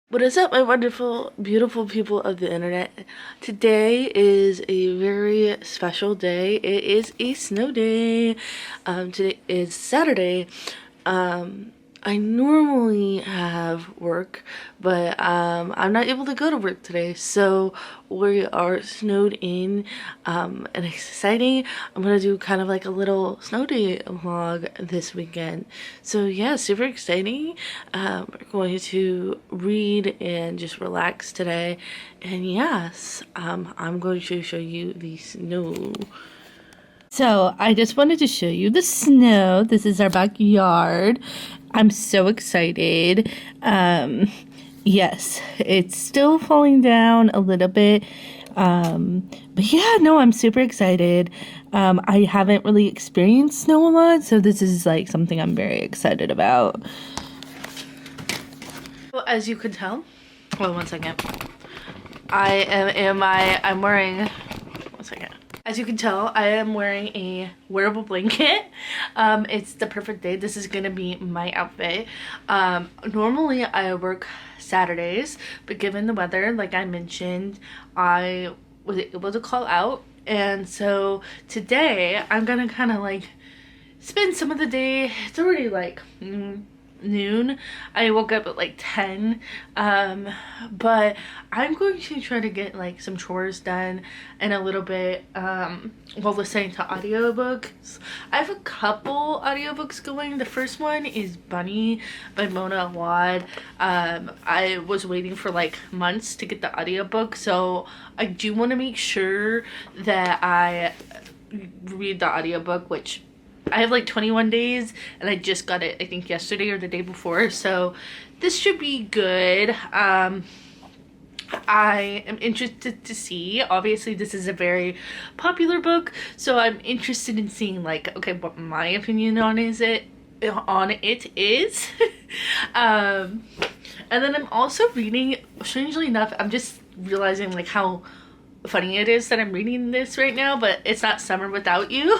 What is up, my wonderful, beautiful people of the internet? Today is a very special day. It is a snow day. Today is Saturday. I normally have work, but I'm not able to go to work today, so we are snowed in, and exciting. I'm gonna do kind of like a little snow day vlog this weekend. So yeah, super exciting. We're going to read and just relax today, and yes, I'm going to show you the snow. So I just wanted to show you the snow. This is our backyard. I'm so excited. Yes, it's still falling down a little bit. But yeah, no, I'm super excited. I haven't really experienced snow a lot, so this is like something I'm very excited about. Well, as you can tell, hold on one second. I'm wearing, one second. As you can tell, I am wearing a wearable blanket. It's the perfect day. This is gonna be my outfit. Normally I work Saturdays, but given the weather, like I mentioned, I was able to call out. And so today I'm gonna kind of like spend some of the day. It's already like noon. I woke up at like 10, but I'm going to try to get like some chores done in a little bit while listening to audiobooks. I have a couple audiobooks going. The first one is Bunny by Mona Awad. I was waiting for like months to get the audiobook, so I do want to make sure that I read the audiobook, which I have like 21 days, and I just got it I think yesterday or the day before, so this should be good. I am interested to see, obviously this is a very popular book, so I'm interested in seeing like, okay, what my opinion on it is. And then I'm also reading, strangely enough, I'm just realizing like how funny it is that I'm reading this right now, but it's not Summer Without You.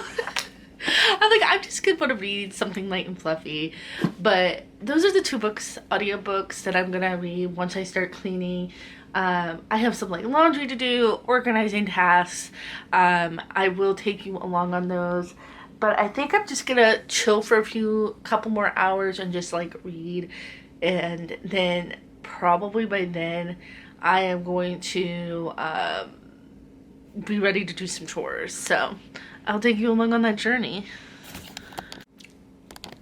I'm just gonna want to read something light and fluffy. But those are the two audiobooks that I'm gonna read once I start cleaning. I have some like laundry to do, organizing tasks. I will take you along on those. But I think I'm just gonna chill for couple more hours and just like read. And then probably by then I am going to be ready to do some chores. So I'll take you along on that journey.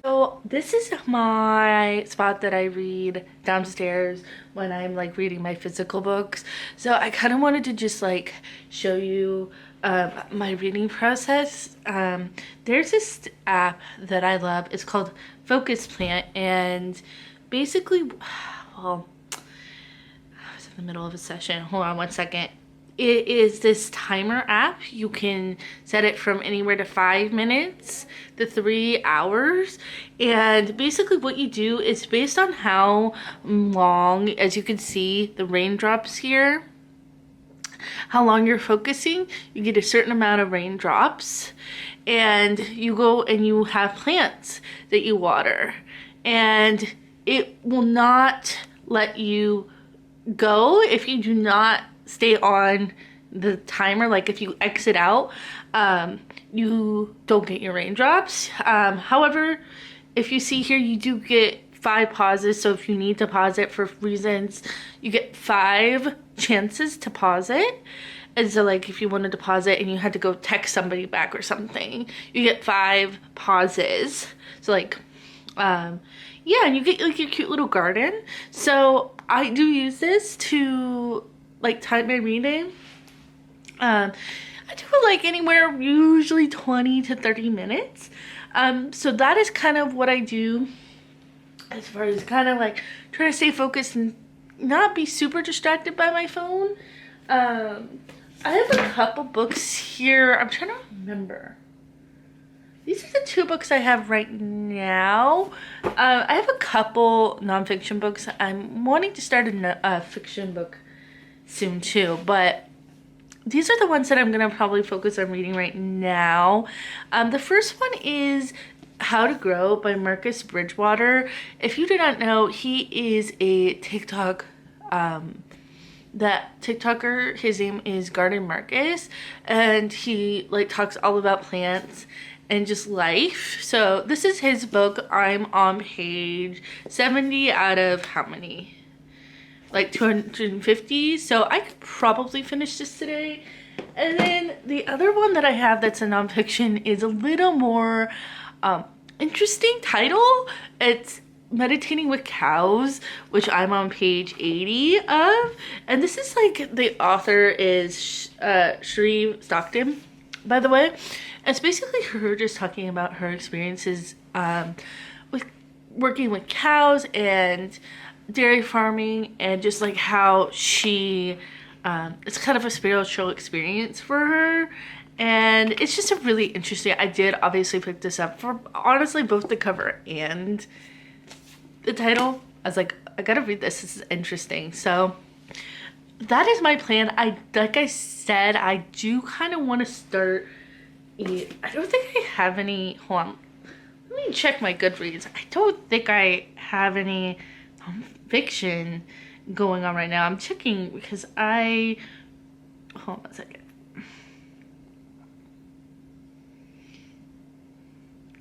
So this is my spot that I read downstairs when I'm like reading my physical books. So I kind of wanted to just like show you my reading process. There's this app that I love. It's called Focus Plant, and basically, well, I was in the middle of a session. Hold on one second. It is this timer app. You can set it from anywhere to 5 minutes to 3 hours. And basically what you do is based on how long, as you can see, the raindrops here, how long you're focusing, you get a certain amount of raindrops. And you go and you have plants that you water. And it will not let you go if you do not stay on the timer. Like if you exit out, you don't get your raindrops. However, if you see here, you do get 5 pauses. So if you need to pause it for reasons, you get 5 chances to pause it. And so like if you wanted to pause it and you had to go text somebody back or something, you get 5 pauses. So like yeah, and you get like your cute little garden. So I do use this to like time my reading. I do like anywhere usually 20 to 30 minutes. So that is kind of what I do as far as kind of like trying to stay focused and not be super distracted by my phone. I have a couple books here. I'm trying to remember. These are the 2 books I have right now. I have a couple nonfiction books. I'm wanting to start a fiction book soon too, but these are the ones that I'm gonna probably focus on reading right now. The first one is How to Grow by Marcus Bridgewater. If you do not know, he is a TikTok that TikToker. His name is Garden Marcus, and he like talks all about plants and just life. So this is his book. I'm on page 70 out of how many? Like 250. So I could probably finish this today. And then the other one that I have that's a nonfiction is a little more interesting title. It's Meditating with Cows, which I'm on page 80 of. And this is like, the author is Sheree Stockton, by the way. It's basically her just talking about her experiences with working with cows and dairy farming, and just like how she it's kind of a spiritual experience for her. And it's just a really interesting, I did obviously pick this up for honestly both the cover and the title. I was like, I gotta read this is interesting. So that is my plan. Like I said, I do kind of want to start I don't think I have any, hold on, let me check my Goodreads. I don't think I have any fiction going on right now. I'm checking because hold on a second.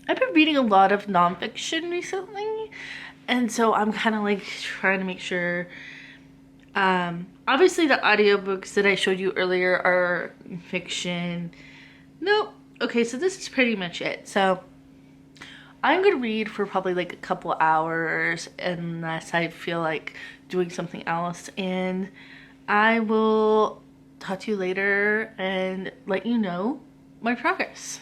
I've been reading a lot of nonfiction recently, and so I'm kind of like trying to make sure. Obviously the audiobooks that I showed you earlier are fiction. Nope. Okay, so this is pretty much it. So I'm gonna read for probably like a couple hours unless I feel like doing something else, and I will talk to you later and let you know my progress.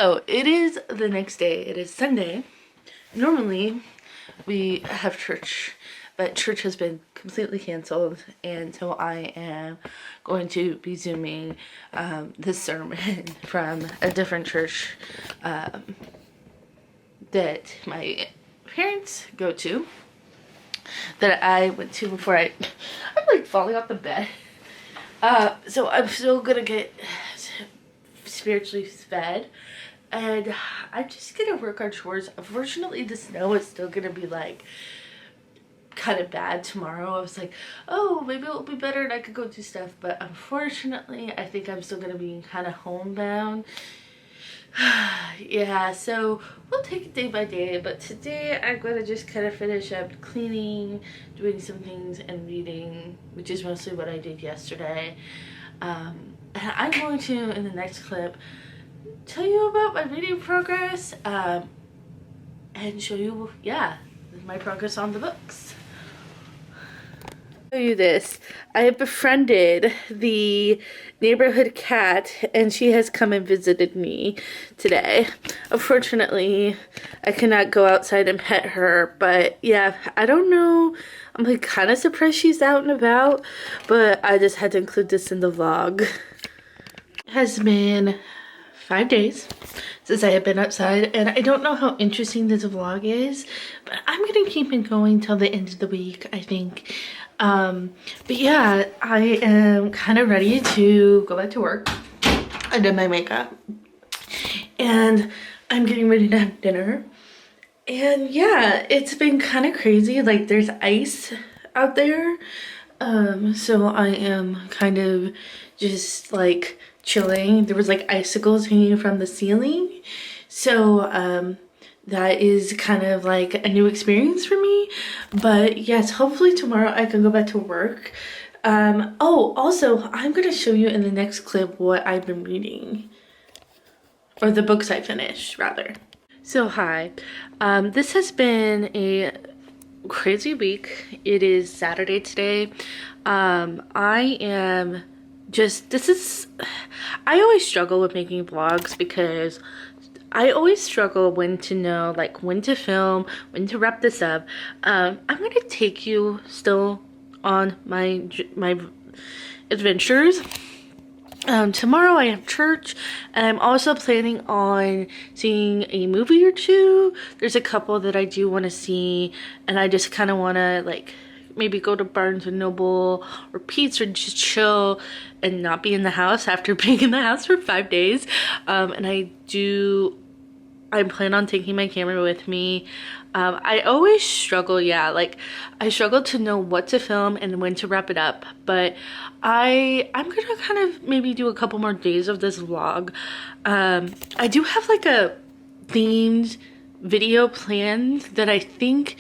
So it is the next day. It is Sunday. Normally we have church, but church has been completely canceled, and so I am going to be zooming this sermon from a different church that my parents go to, that I went to before I'm like falling off the bed. So I'm still gonna get spiritually fed, and I'm just gonna work on chores. Unfortunately, the snow is still gonna be like kind of bad tomorrow. I was like, oh, maybe it'll be better and I could go do stuff, but unfortunately I think I'm still gonna be kind of homebound. Yeah, so we'll take it day by day, but today I'm gonna just kind of finish up cleaning, doing some things, and reading, which is mostly what I did yesterday. And I'm going to, in the next clip, tell you about my reading progress, and show you, yeah, my progress on the books. Show you this. I have befriended the neighborhood cat, and she has come and visited me today. Unfortunately, I cannot go outside and pet her, but yeah, I don't know. I'm like kind of surprised she's out and about, but I just had to include this in the vlog. It has been 5 days since I have been outside, and I don't know how interesting this vlog is, but I'm gonna keep it going till the end of the week, I think. But yeah, I am kind of ready to go back to work. I did my makeup, and I'm getting ready to have dinner. And yeah, it's been kind of crazy. Like, there's ice out there, so I am kind of just like chilling. There was like icicles hanging from the ceiling, so that is kind of like a new experience for me. But yes, hopefully tomorrow I can go back to work. Oh, also, I'm gonna show you in the next clip what I've been reading, or the books I finished rather. So hi, this has been a crazy week. It is Saturday today. I am just, I always struggle with making vlogs because I always struggle when to know, like, when to film, when to wrap this up. I'm gonna take you still on my adventures. Tomorrow I have church, and I'm also planning on seeing a movie or two. There's a couple that I do want to see, and I just kind of want to, like, maybe go to Barnes and Noble or Pete's or just chill and not be in the house after being in the house for 5 days. And I plan on taking my camera with me. I always struggle, like I struggle to know what to film and when to wrap it up, but I'm gonna kind of maybe do a couple more days of this vlog. I do have like a themed video planned that I think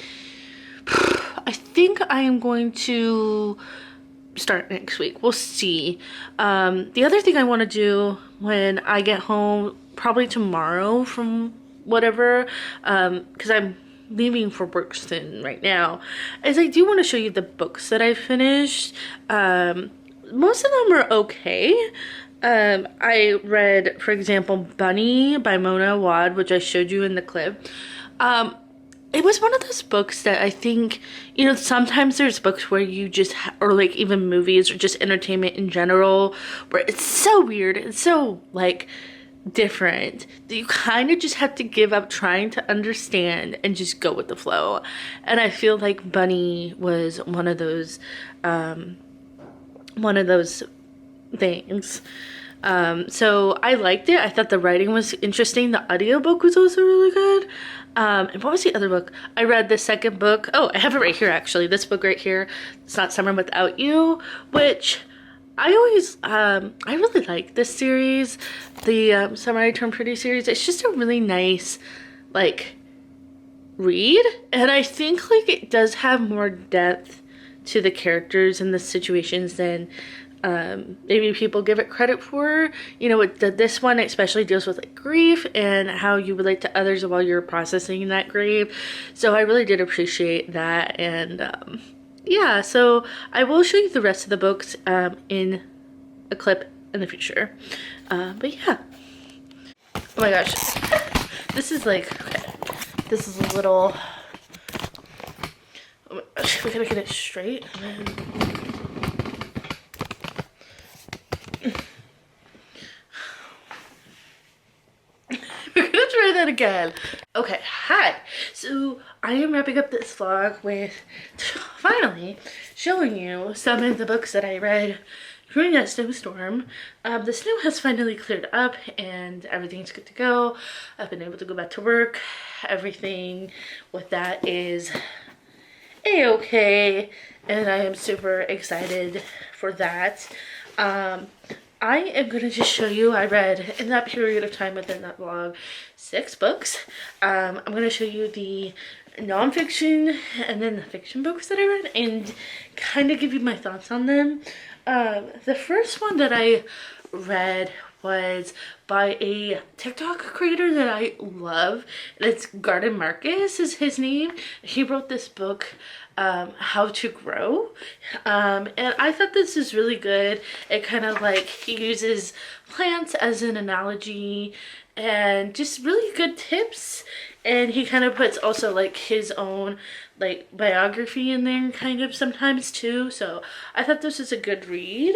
I am going to start next week. We'll see. The other thing I want to do when I get home, probably tomorrow from whatever, because I'm leaving for work soon right now, is I do want to show you the books that I finished. Most of them are okay. I read, for example, Bunny by Mona Awad, which I showed you in the clip. It was one of those books that I think, you know, sometimes there's books where you just, or like even movies or just entertainment in general, where it's so weird, it's so like different that you kind of just have to give up trying to understand and just go with the flow. And I feel like Bunny was one of those things. So I liked it. I thought the writing was interesting. The audiobook was also really good. And what was the other book? I read the second book. Oh, I have it right here actually. This book right here. It's Not Summer Without You, which I always, I really like this series. The Summer I Turned Pretty series. It's just a really nice, like, read. And I think, like, it does have more depth to the characters and the situations than maybe people give it credit for. You know, this one especially deals with like grief and how you relate to others while you're processing that grief. So I really did appreciate that. And yeah, so I will show you the rest of the books in a clip in the future. But yeah. Oh my gosh. This is like, okay. This is a little, oh my gosh, we gotta get it straight. We're gonna try that again. Okay, hi. So I am wrapping up this vlog with finally showing you some of the books that I read during that snowstorm. The snow has finally cleared up and everything's good to go. I've been able to go back to work. Everything with that is a-okay, and I am super excited for that. I am going to just show you, I read in that period of time within that vlog 6 books. I'm going to show you the nonfiction and then the fiction books that I read and kind of give you my thoughts on them. The first one that I read was by a TikTok creator that I love, and it's Garden Marcus is his name. He wrote this book, How to Grow, and I thought this is really good. It kind of like, he uses plants as an analogy and just really good tips, and he kind of puts also like his own like biography in there kind of sometimes too, so I thought this was a good read.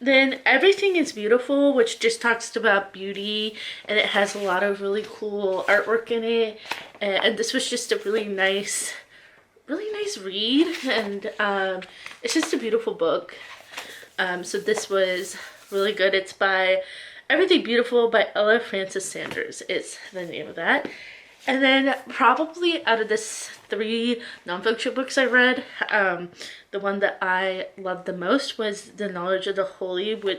Then Everything is Beautiful, which just talks about beauty, and it has a lot of really cool artwork in it, and this was just a really nice read, and it's just a beautiful book. So this was really good. It's by Everything Beautiful by Ella Francis Sanders is the name of that. And then probably out of this 3 nonfiction books I read, the one that I loved the most was The Knowledge of the Holy by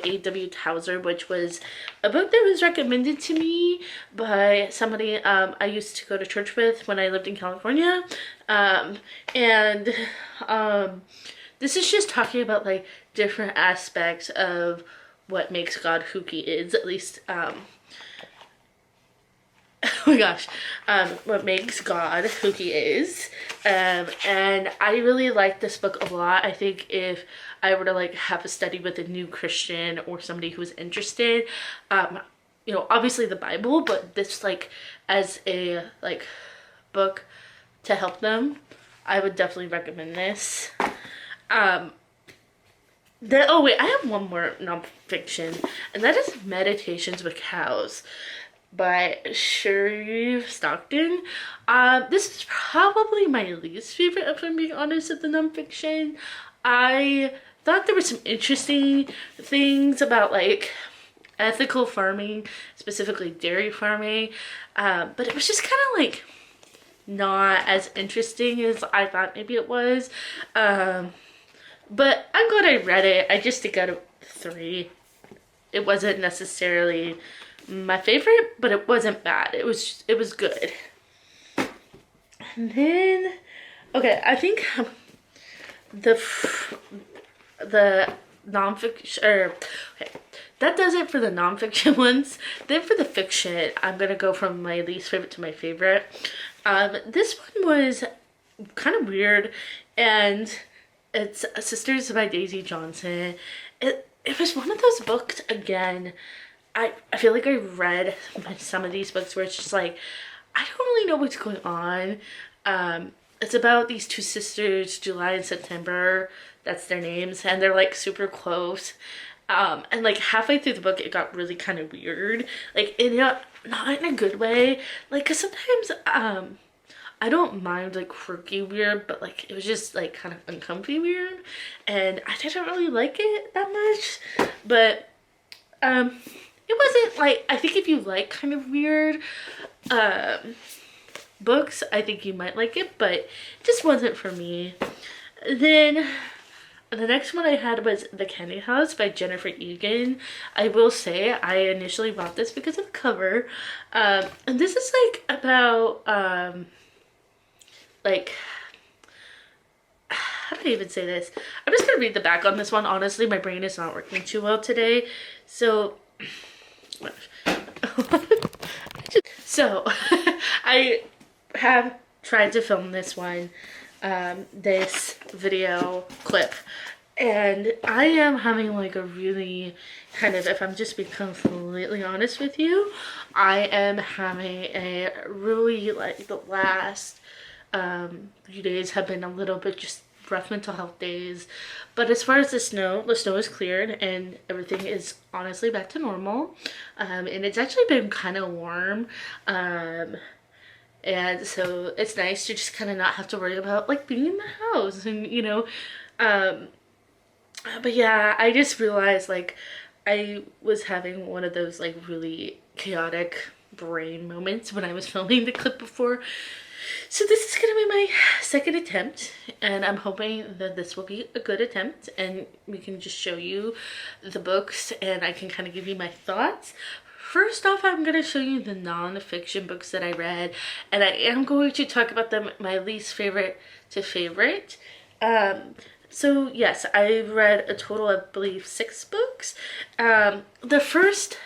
A.W. Tozer, which was a book that was recommended to me by somebody I used to go to church with when I lived in California. This is just talking about like different aspects of what makes God who he is, at least oh my gosh, what makes God who he is. And I really like this book a lot. I think if I were to like have a study with a new Christian or somebody who's interested, you know, obviously the Bible, but this like as a like book to help them, I would definitely recommend this. Oh wait, I have one more nonfiction, and that is Meditations with Cows by Sherry Stockton. This is probably my least favorite, if I'm being honest, of the nonfiction. I thought there were some interesting things about like ethical farming, specifically dairy farming, but it was just kind of like not as interesting as I thought maybe it was. But I'm glad I read it. I just think out of 3, it wasn't necessarily my favorite, but it wasn't bad. It was good. And then, okay, I think the nonfiction, or okay, that does it for the nonfiction ones. Then for the fiction, I'm gonna go from my least favorite to my favorite. This one was kind of weird, and it's Sisters by Daisy Johnson. It was one of those books, again, I feel like I read some of these books where it's just like, I don't really know what's going on. It's about these 2 sisters, July and September, that's their names, and they're like super close. And like halfway through the book, it got really kind of weird, like not in a good way, like, cause sometimes I don't mind like quirky weird, but like it was just like kind of uncomfy weird, and I didn't really like it that much. But it wasn't like, I think if you like kind of weird books, I think you might like it, but it just wasn't for me. Then the next one I had was The Candy House by Jennifer Egan. I will say I initially bought this because of the cover, and this is like about like, how do I even say this? I'm just gonna read the back on this one. Honestly, my brain is not working too well today, so I have tried to film this one, this video clip, And I am having like a really kind of, if I'm just being completely honest with you, I am having a really like the last few days have been a little bit just rough mental health days. But as far as the snow is cleared and everything is honestly back to normal. And it's actually been kind of warm. And so it's nice to just kind of not have to worry about like being in the house and, um, but yeah, I just realized like I was having one of those like really chaotic brain moments when I was filming the clip before. So this is gonna be my second attempt, and I'm hoping that this will be a good attempt and we can just show you the books and I can kind of give you my thoughts. First off, I'm going to show you the non-fiction books that I read, and I am going to talk about them, my least favorite to favorite. So yes, I read a total of, I believe, 6 books. The first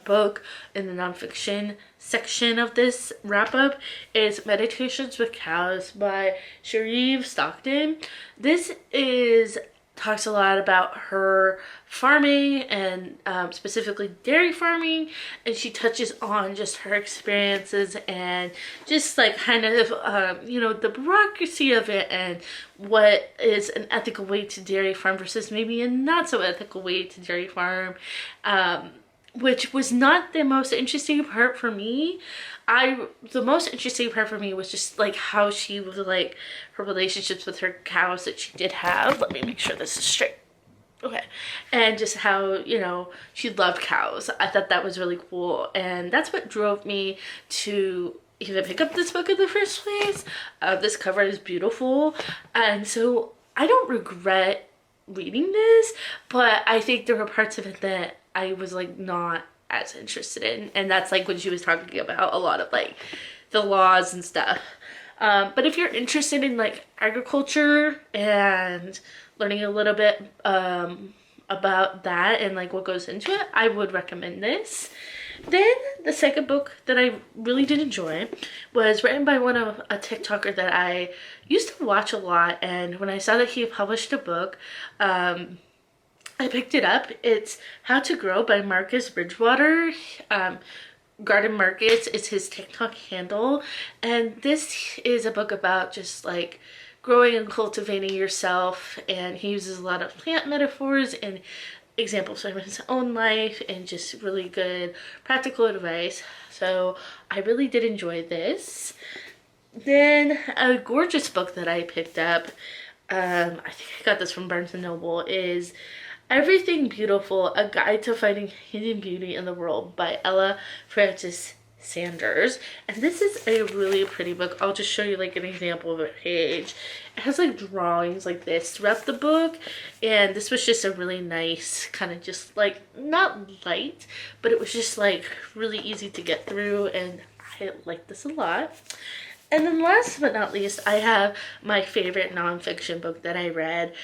book in the nonfiction section of this wrap up is Meditations with Cows by Shereve Stockton. This is talks a lot about her farming and specifically dairy farming, and she touches on just her experiences and just like kind of the bureaucracy of it and what is an ethical way to dairy farm versus maybe a not so ethical way to dairy farm, which was not the most interesting part for me. The most interesting part for me was just like how she was like her relationships with her cows that she did have. Let me make sure this is straight. Okay. And just how, she loved cows. I thought that was really cool. And that's what drove me to even pick up this book in the first place. This cover is beautiful. And so I don't regret reading this, but I think there were parts of it that I was like not as interested in, and that's like when she was talking about a lot of like the laws and stuff. But if you're interested in like agriculture and learning a little bit about that and like what goes into it, I would recommend this. Then the second book that I really did enjoy was written by a TikToker that I used to watch a lot, and when I saw that he published a book, I picked it up. It's How to Grow by Marcus Bridgewater. Garden Markets is his TikTok handle. And this is a book about just like growing and cultivating yourself. And he uses a lot of plant metaphors and examples from his own life and just really good practical advice. So I really did enjoy this. Then a gorgeous book that I picked up, I think I got this from Barnes & Noble, is Everything Beautiful, A Guide to Finding Hidden Beauty in the World by Ella Francis Sanders. And this is a really pretty book. I'll just show you like an example of a page. It has like drawings like this throughout the book, and this was just a really nice kind of just like not light, but it was just like really easy to get through, and I like this a lot. And then last but not least, I have my favorite nonfiction book that I read,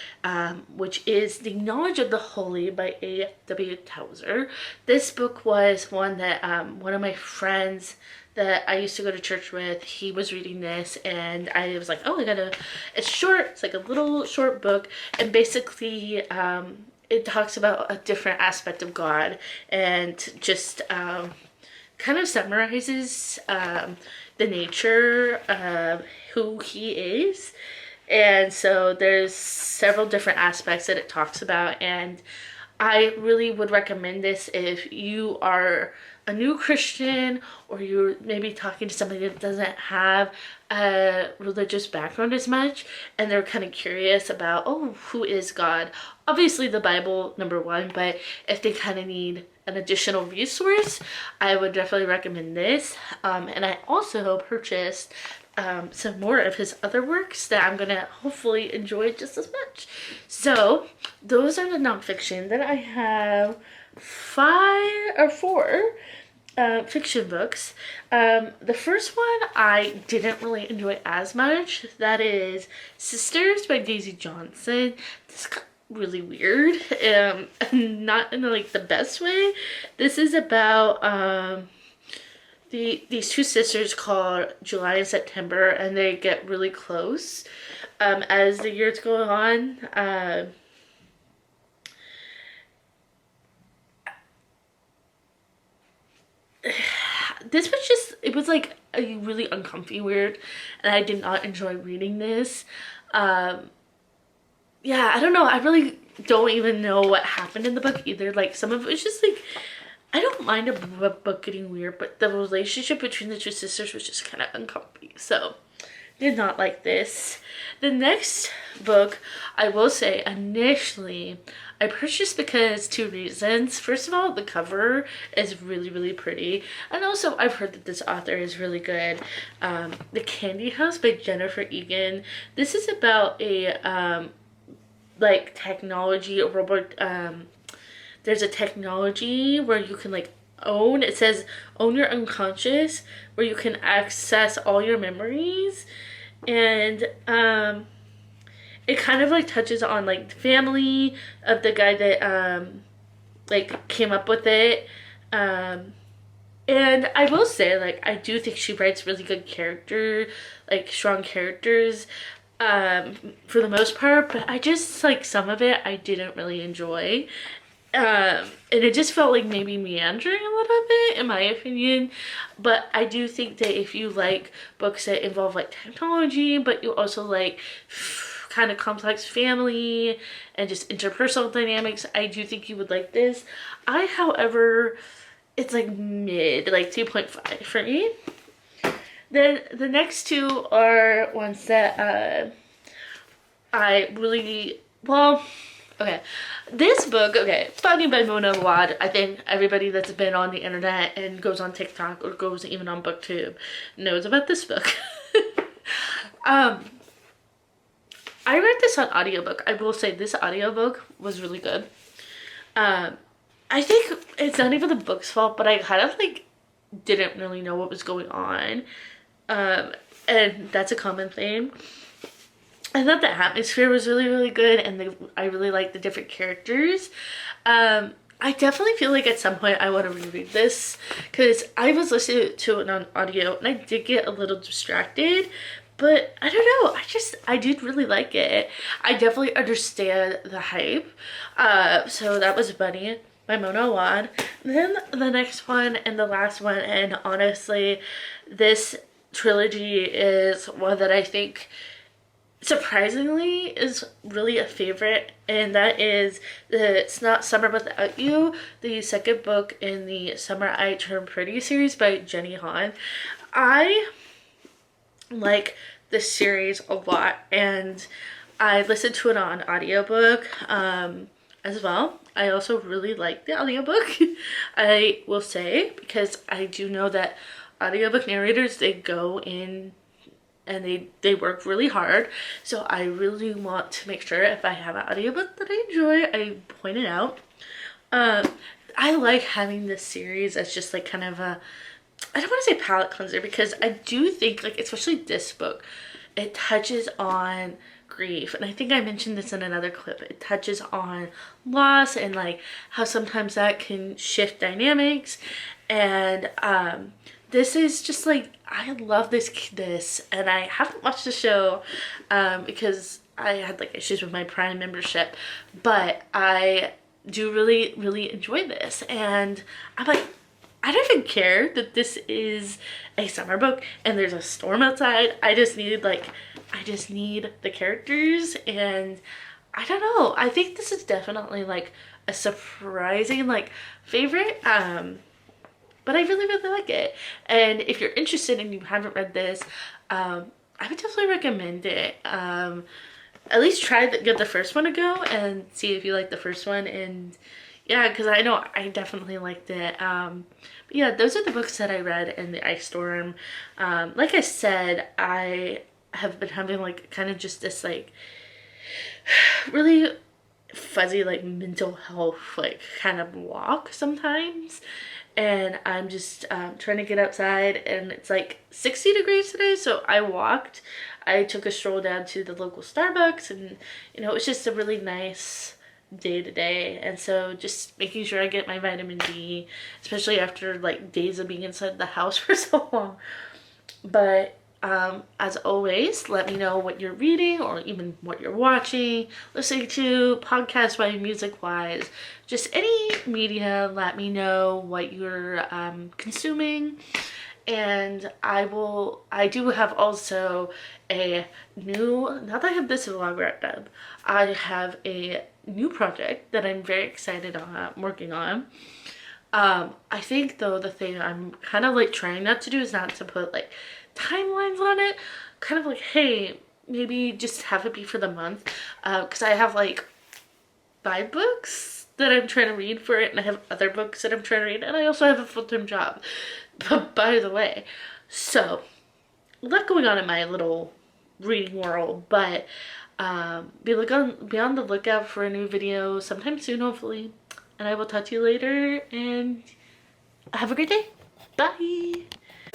which is The Knowledge of the Holy by A.W. Tozer. This book was one that one of my friends that I used to go to church with, he was reading this, and I was like, oh, it's short, it's like a little short book, and basically it talks about a different aspect of God, and just kind of summarizes the nature of who he is. And so there's several different aspects that it talks about, and I really would recommend this if you are a new Christian or you're maybe talking to somebody that doesn't have a religious background as much and they're kind of curious about, oh, who is God? Obviously the Bible, number one, but if they kind of need an additional resource, I would definitely recommend this. And I also purchased some more of his other works that I'm gonna hopefully enjoy just as much. So those are the nonfiction. Then I have 4 fiction books. The first one I didn't really enjoy as much. That is Sisters by Daisy Johnson. This got really weird, not in like the best way. This is about these 2 sisters called July and September, and they get really close as the years go on. this was just, it was like a really uncomfy weird, and I did not enjoy reading this. Yeah, I don't know. I really don't even know what happened in the book either. Like, some of it was just like, I don't mind a book getting weird, but the relationship between the two sisters was just kind of uncomfy. So, did not like this. The next book, I will say, initially, I purchased because two reasons. First of all, the cover is really, really pretty. And also, I've heard that this author is really good. The Candy House by Jennifer Egan. This is about a, like, technology, a robot, there's a technology where you can, like, it says own your unconscious, where you can access all your memories. And it kind of like touches on like the family of the guy that like came up with it. And I will say, like, I do think she writes really good like strong characters for the most part, but I just, like, some of it I didn't really enjoy. And it just felt like maybe meandering a little bit, in my opinion. But I do think that if you like books that involve like technology, but you also like kind of complex family and just interpersonal dynamics, I do think you would like this. However, it's like mid, like 2.5 for me. Then the next two are ones that I really, well, okay. This book, okay, Foggy by Mona Awad. I think everybody that's been on the internet and goes on TikTok or goes even on BookTube knows about this book. I read this on audiobook. I will say this audiobook was really good. I think it's not even the book's fault, but I kind of like didn't really know what was going on. And that's a common theme. I thought the atmosphere was really, really good, and I really liked the different characters. I definitely feel like at some point I want to reread this, because I was listening to it on audio and I did get a little distracted, but I don't know, I did really like it. I definitely understand the hype. So that was Bunny by Mona Awad. Then the next one and the last one, and honestly, this trilogy is one that I think surprisingly is really a favorite, and that is It's Not Summer Without You, the second book in the Summer I Turn Pretty series by Jenny Han. I like this series a lot, and I listened to it on audiobook as well. I also really like the audiobook, I will say, because I do know that audiobook narrators, they go in and they work really hard. So I really want to make sure if I have an audiobook that I enjoy, I point it out. I like having this series as just like kind of a, I don't want to say palate cleanser, because I do think, like, especially this book, it touches on grief, and I think I mentioned this in another clip. It touches on loss and like how sometimes that can shift dynamics, and this is just like, I love this, and I haven't watched the show because I had like issues with my Prime membership, but I do really, really enjoy this, and I'm like, I don't even care that this is a summer book and there's a storm outside. I just need the characters, and I don't know. I think this is definitely like a surprising like favorite. But I really, really like it. And if you're interested and you haven't read this, I would definitely recommend it. At least give the first one a go and see if you like the first one. And yeah, because I know I definitely liked it. But yeah, those are the books that I read in the Ice Storm. Like I said, I have been having like kind of just this like really fuzzy like mental health like kind of walk sometimes, and I'm just trying to get outside, and it's like 60 degrees today, so I took a stroll down to the local Starbucks, and you know, it was just a really nice day today. And so just making sure I get my vitamin D, especially after like days of being inside the house for so long. But as always, let me know what you're reading or even what you're watching, listening to, podcast wise, music wise, just any media. Let me know what you're consuming. And I do have also a new, now that I have this vlog wrapped up, I have a new project that I'm very excited on working on. I think though the thing I'm kind of like trying not to do is not to put like timelines on it. Kind of like, hey, maybe just have it be for the month. Because I have like 5 books that I'm trying to read for it, and I have other books that I'm trying to read, and I also have a full-time job. But by the way, so a lot going on in my little reading world, but be on the lookout for a new video sometime soon, hopefully. And I will talk to you later, and have a great day. Bye.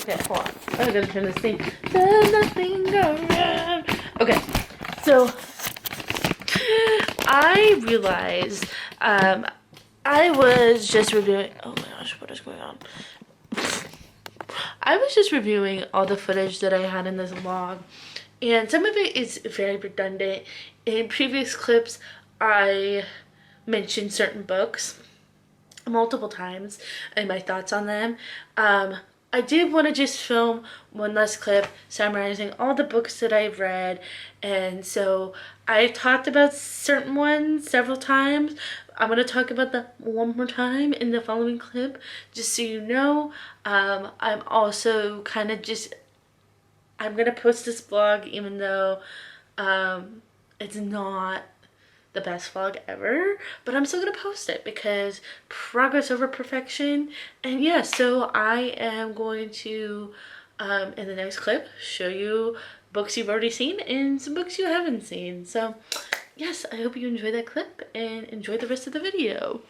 Okay, hold on. I'm gonna turn this thing. Turn the thing around. Okay, so I realized I was just reviewing. Oh my gosh, what is going on? I was just reviewing all the footage that I had in this vlog, and some of it is very redundant. In previous clips, I mentioned certain books multiple times and my thoughts on them. I did want to just film one last clip summarizing all the books that I've read, and so I talked about certain ones several times. I'm going to talk about them one more time in the following clip, just so you know. I'm also kind of just, I'm going to post this vlog even though it's not the best vlog ever, but I'm still gonna post it because progress over perfection. And yeah, so I am going to in the next clip show you books you've already seen and some books you haven't seen. So yes, I hope you enjoy that clip and enjoy the rest of the video.